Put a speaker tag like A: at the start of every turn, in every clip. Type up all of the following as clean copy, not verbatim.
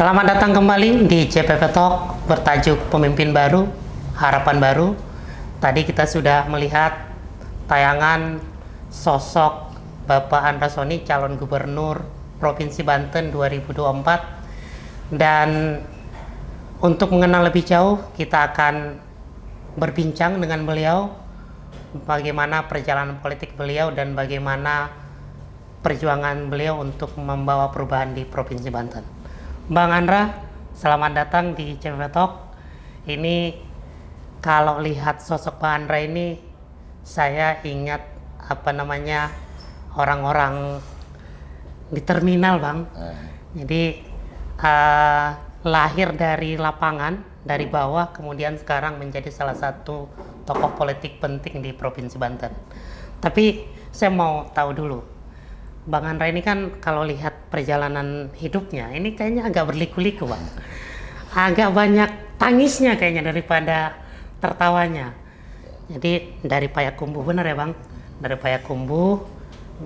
A: Selamat datang kembali di CPP Talk bertajuk Pemimpin Baru, Harapan Baru. Tadi kita sudah melihat tayangan sosok Bapak Andra Soni, calon gubernur Provinsi Banten 2024. Dan untuk mengenal lebih jauh, kita akan berbincang dengan beliau bagaimana perjalanan politik beliau dan bagaimana perjuangan beliau untuk membawa perubahan di Provinsi Banten. Bang Andra, selamat datang di CPP Talk. Ini kalau lihat sosok Bang Andra ini, saya ingat orang-orang di terminal, Bang. Jadi lahir dari lapangan, dari bawah, kemudian sekarang menjadi salah satu tokoh politik penting di Provinsi Banten. Tapi saya mau tahu dulu, Bang Andra ini kan kalau lihat perjalanan hidupnya, ini kayaknya agak berliku-liku, Bang. Agak banyak tangisnya kayaknya daripada tertawanya. Jadi dari Payakumbuh, benar ya, Bang? Dari Payakumbuh,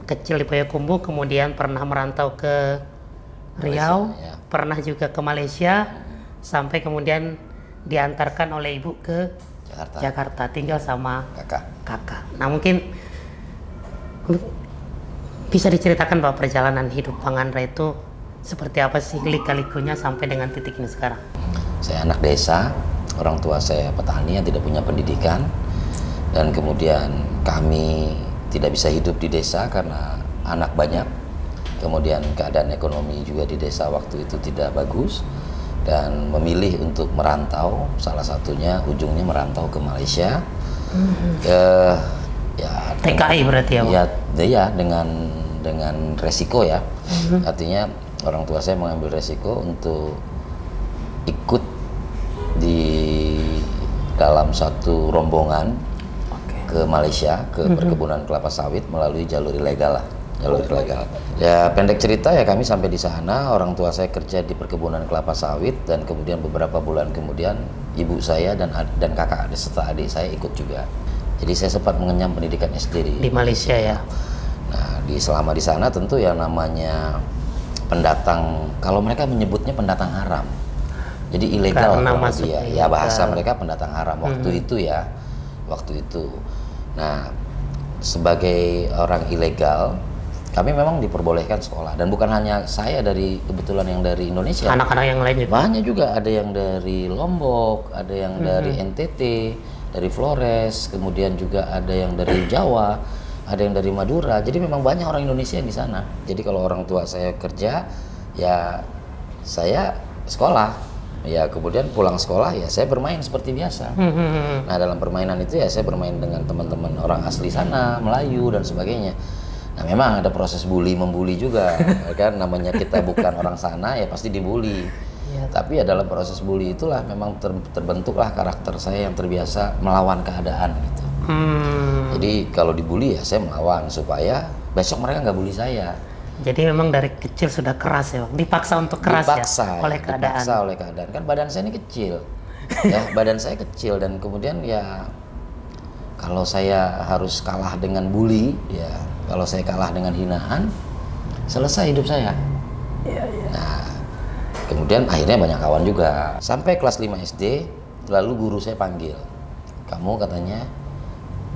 A: kecil di Payakumbuh, kemudian pernah merantau ke Riau,
B: Malaysia, ya.
A: Pernah juga ke Malaysia, sampai kemudian diantarkan oleh ibu ke Jakarta, tinggal sama kakak. Nah, mungkin bisa diceritakan bahwa perjalanan hidup Bang Andra itu seperti apa sih, lika-likunya sampai dengan titik ini sekarang?
B: Saya anak desa, orang tua saya petani yang tidak punya pendidikan, dan kemudian kami tidak bisa hidup di desa karena anak banyak. Kemudian keadaan ekonomi juga di desa waktu itu tidak bagus, dan memilih untuk merantau, salah satunya ujungnya merantau ke Malaysia.
A: TKI berarti ya, Bang?
B: Ya, dengan resiko ya. Artinya orang tua saya mengambil resiko untuk ikut di dalam satu rombongan ke Malaysia, ke perkebunan kelapa sawit melalui jalur ilegal lah. Ya, pendek cerita ya, kami sampai di sana, orang tua saya kerja di perkebunan kelapa sawit, dan kemudian beberapa bulan kemudian ibu saya dan kakak serta adik saya ikut juga. Jadi saya sempat mengenyam pendidikan SD
A: di Malaysia ya.
B: Nah, selama di sana tentu yang namanya pendatang, kalau mereka menyebutnya pendatang haram. Jadi ilegal kalau dia, ya bahasa mereka pendatang haram waktu itu ya. Waktu itu. Nah, sebagai orang ilegal, kami memang diperbolehkan sekolah, dan bukan hanya saya kebetulan yang dari Indonesia.
A: Anak-anak yang lain juga.
B: Banyak juga, ada yang dari Lombok, ada yang dari NTT, dari Flores, kemudian juga ada yang dari Jawa, ada yang dari Madura. Jadi memang banyak orang Indonesia di sana. Jadi kalau orang tua saya kerja, ya saya sekolah. Ya kemudian pulang sekolah ya saya bermain seperti biasa. Nah, dalam permainan itu ya saya bermain dengan teman-teman orang asli sana, Melayu dan sebagainya. Nah, memang ada proses membuli juga, kan namanya kita bukan orang sana ya pasti dibully. Ya. Tapi ya dalam proses bully itulah memang terbentuklah karakter saya yang terbiasa melawan keadaan gitu. Jadi kalau dibully ya saya melawan supaya besok mereka nggak bully saya.
A: Jadi memang dari kecil sudah keras ya, Bang? Dipaksa untuk keras oleh keadaan.
B: Dipaksa oleh keadaan. Kan badan saya ini kecil, ya badan saya kecil, dan kemudian ya kalau saya harus kalah dengan bully, ya kalau saya kalah dengan hinaan, selesai hidup saya. Nah, kemudian akhirnya banyak kawan juga. Sampai kelas 5 SD, lalu guru saya panggil, kamu katanya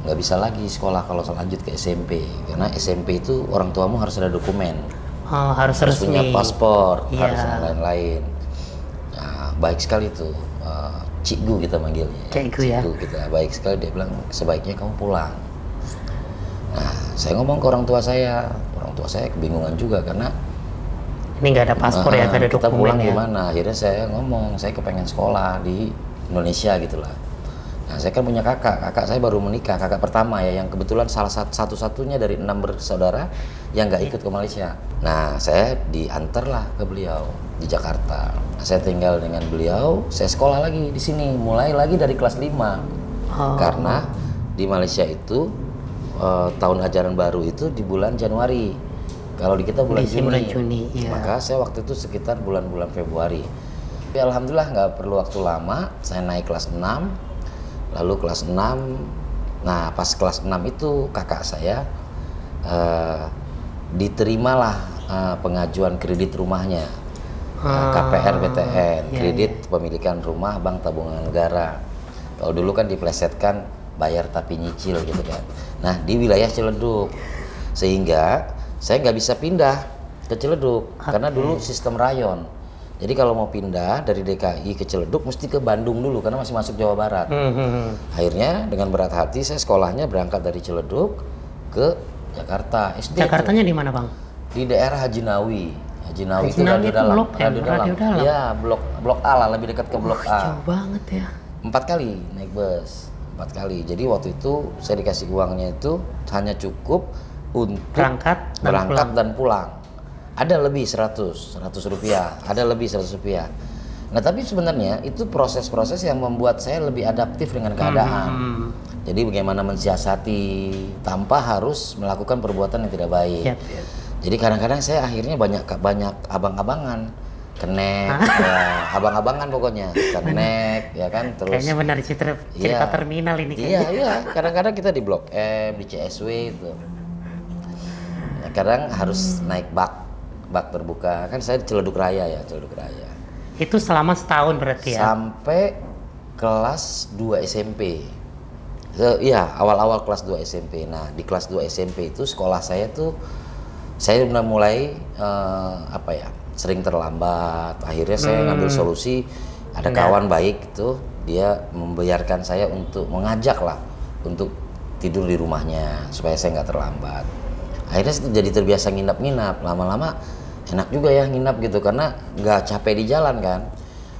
B: nggak bisa lagi sekolah kalau lanjut ke SMP, karena SMP itu orang tuamu harus ada dokumen,
A: harus
B: punya paspor, harus
A: Yeah.
B: lain-lain. Nah, baik sekali tuh, Cikgu kita manggilnya.
A: Cikgu
B: kita baik sekali, dia bilang sebaiknya kamu pulang. Nah, saya ngomong ke orang tua saya kebingungan juga karena
A: ini nggak ada paspor ya, nggak ada dokumen.
B: Kita pulang
A: ya.
B: gimana? Akhirnya saya ngomong, saya kepengen sekolah di Indonesia gitulah. Nah, saya kan punya kakak saya baru menikah, kakak pertama ya, yang kebetulan salah satu-satunya dari 6 bersaudara yang nggak ikut ke Malaysia. Nah, saya diantarlah ke beliau di Jakarta. Nah, saya tinggal dengan beliau, saya sekolah lagi di sini, mulai lagi dari kelas 5. Karena di Malaysia itu tahun ajaran baru itu di bulan Januari. Kalau di kita bulan Juni.
A: Ya.
B: Maka saya waktu itu sekitar bulan-bulan Februari. Tapi alhamdulillah nggak perlu waktu lama, saya naik kelas 6. Lalu kelas 6, nah pas kelas 6 itu kakak saya diterimalah pengajuan kredit rumahnya. KPR BTN,
A: iya,
B: kredit pemilikan rumah Bank Tabungan Negara. Kalau dulu kan diplesetkan bayar tapi nyicil gitu kan. Nah di wilayah Ciledug, sehingga saya nggak bisa pindah ke Ciledug karena dulu sistem rayon. Jadi kalau mau pindah dari DKI ke Ciledug mesti ke Bandung dulu karena masih masuk Jawa Barat. Akhirnya dengan berat hati saya sekolahnya berangkat dari Ciledug ke Jakarta. SD
A: Jakartanya di mana, Bang?
B: di daerah Haji Nawi. Haji Nawi
A: Haji
B: itu
A: Nawi
B: radio
A: itu
B: dalam.
A: blok M, radio dalam.
B: Iya, blok A lah, lebih dekat ke blok A.
A: Jauh banget ya.
B: 4 kali naik bus. 4 kali. Jadi waktu itu saya dikasih uangnya itu hanya cukup untuk
A: Berangkat
B: dan pulang. Ada lebih 100 rupiah, ada lebih 100 rupiah. Nah tapi sebenarnya itu proses-proses yang membuat saya lebih adaptif dengan keadaan. Jadi bagaimana mensiasati tanpa harus melakukan perbuatan yang tidak baik.
A: Yap.
B: Jadi kadang-kadang saya akhirnya banyak abang-abangan, kenek, ya, abang-abangan pokoknya, kenek, ya kan, terus.
A: Kayaknya benar cerita
B: Iya.
A: terminal ini.
B: Iya. Kadang-kadang kita di Blok M, di CSW itu. Nah, kadang harus naik bak terbuka. Kan saya di Ciledug Raya.
A: Itu selama setahun berarti ya?
B: Sampai kelas 2 SMP. Iya, awal-awal kelas 2 SMP. Nah, di kelas 2 SMP itu sekolah saya tuh saya udah mulai sering terlambat. Akhirnya saya ngambil solusi, ada kawan baik itu dia membiarkan saya untuk mengajak lah untuk tidur di rumahnya supaya saya nggak terlambat. Akhirnya saya jadi terbiasa nginap-nginap. Lama-lama enak juga ya nginap gitu karena nggak capek di jalan kan.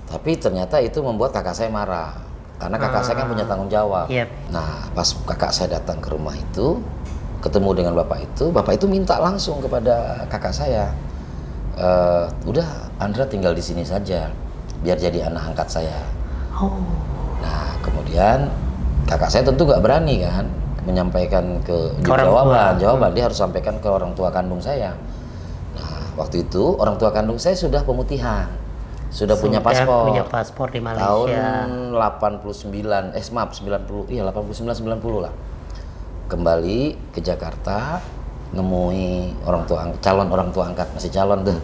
B: Tapi ternyata itu membuat kakak saya marah karena kakak saya kan punya tanggung jawab.
A: Yep.
B: Nah pas kakak saya datang ke rumah itu ketemu dengan bapak itu minta langsung kepada kakak saya, udah Andra tinggal di sini saja biar jadi anak angkat saya. Nah kemudian kakak saya tentu nggak berani kan menyampaikan ke jawaban dia harus sampaikan ke orang tua kandung saya. Waktu itu orang tua kandung saya sudah pemutihan, sudah punya paspor
A: di Malaysia.
B: Tahun 89, 90, iya 89 90 lah. Kembali ke Jakarta, nemui calon orang tua angkat, masih calon tuh.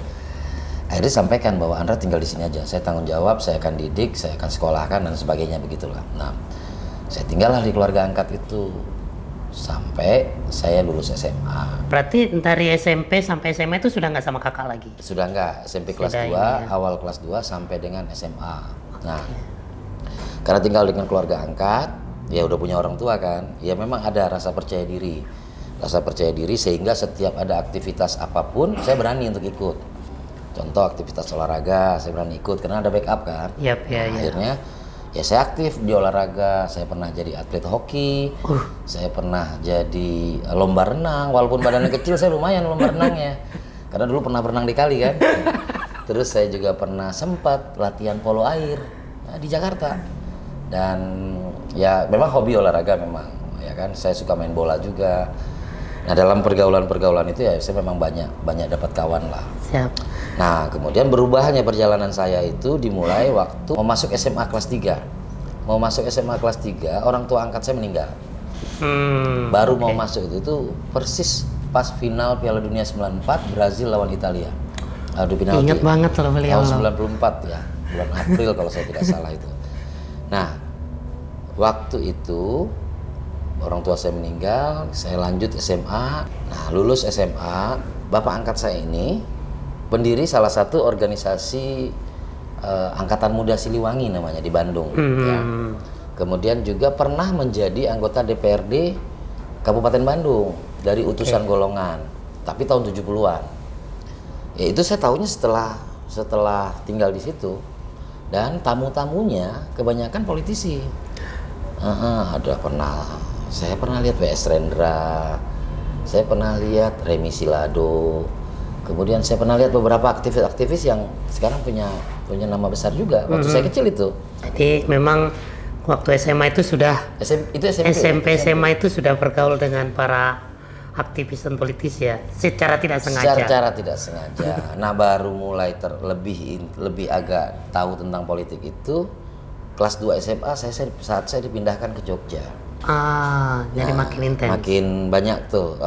B: Akhirnya sampaikan bahwa Andra tinggal di sini aja, saya tanggung jawab, saya akan didik, saya akan sekolahkan dan sebagainya begitulah. Nah, saya tinggallah di keluarga angkat itu sampai saya lulus SMA.
A: Berarti dari SMP sampai SMA itu sudah nggak sama kakak lagi?
B: Sudah nggak, SMP kelas 2, awal kelas 2 sampai dengan SMA. Nah, karena tinggal dengan keluarga angkat, ya udah punya orang tua kan, ya memang ada rasa percaya diri. Rasa percaya diri sehingga setiap ada aktivitas apapun, saya berani untuk ikut. Contoh aktivitas olahraga, saya berani ikut karena ada backup kan. Akhirnya ya saya aktif di olahraga, saya pernah jadi atlet hoki, saya pernah jadi lomba renang, walaupun badannya kecil saya lumayan lomba renangnya, karena dulu pernah berenang di kali kan. Terus saya juga pernah sempat latihan polo air di Jakarta, dan ya memang hobi olahraga memang, ya kan, saya suka main bola juga. Nah dalam pergaulan itu ya saya memang banyak dapat kawan lah.
A: Siap.
B: Nah kemudian berubahnya perjalanan saya itu dimulai waktu mau masuk SMA kelas 3. Mau masuk SMA kelas 3 orang tua angkat saya meninggal. Baru mau masuk itu persis pas final Piala Dunia 94 Brazil lawan Italia. Adu penalti.
A: Ingat banget loh beliau.
B: Tahun 94 ya, bulan April kalau saya tidak salah itu. Nah waktu itu orang tua saya meninggal, saya lanjut SMA. Nah lulus SMA, bapak angkat saya ini pendiri salah satu organisasi Angkatan Muda Siliwangi namanya di Bandung. Ya. Kemudian juga pernah menjadi anggota DPRD Kabupaten Bandung dari utusan golongan, tapi tahun 70-an. Ya itu saya tahunya setelah tinggal di situ, dan tamu-tamunya kebanyakan politisi. Saya pernah lihat W.S. Rendra, saya pernah lihat Remi Silado, kemudian saya pernah lihat beberapa aktivis-aktivis yang sekarang punya nama besar juga waktu saya kecil itu.
A: Jadi memang waktu SMA itu sudah SMP SMA itu sudah bergaul dengan para aktivis dan politis ya, secara tidak sengaja.
B: Secara tidak sengaja. Nah baru mulai lebih agak tahu tentang politik itu kelas 2 SMA saat saya dipindahkan ke Jogja.
A: Jadi makin intens.
B: Makin banyak tuh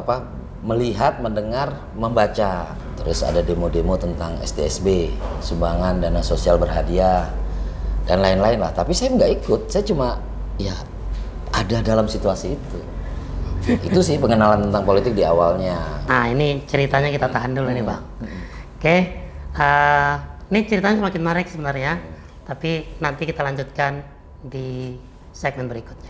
B: melihat, mendengar, membaca. Terus ada demo-demo tentang SDSB, sumbangan dana sosial berhadiah, dan lain-lain lah. Tapi saya nggak ikut, saya cuma ya ada dalam situasi itu. Itu sih pengenalan tentang politik di awalnya.
A: Nah ini ceritanya kita tahan dulu nih Bang. Oke, ini ceritanya semakin menarik sebenarnya, tapi nanti kita lanjutkan di segmen berikutnya.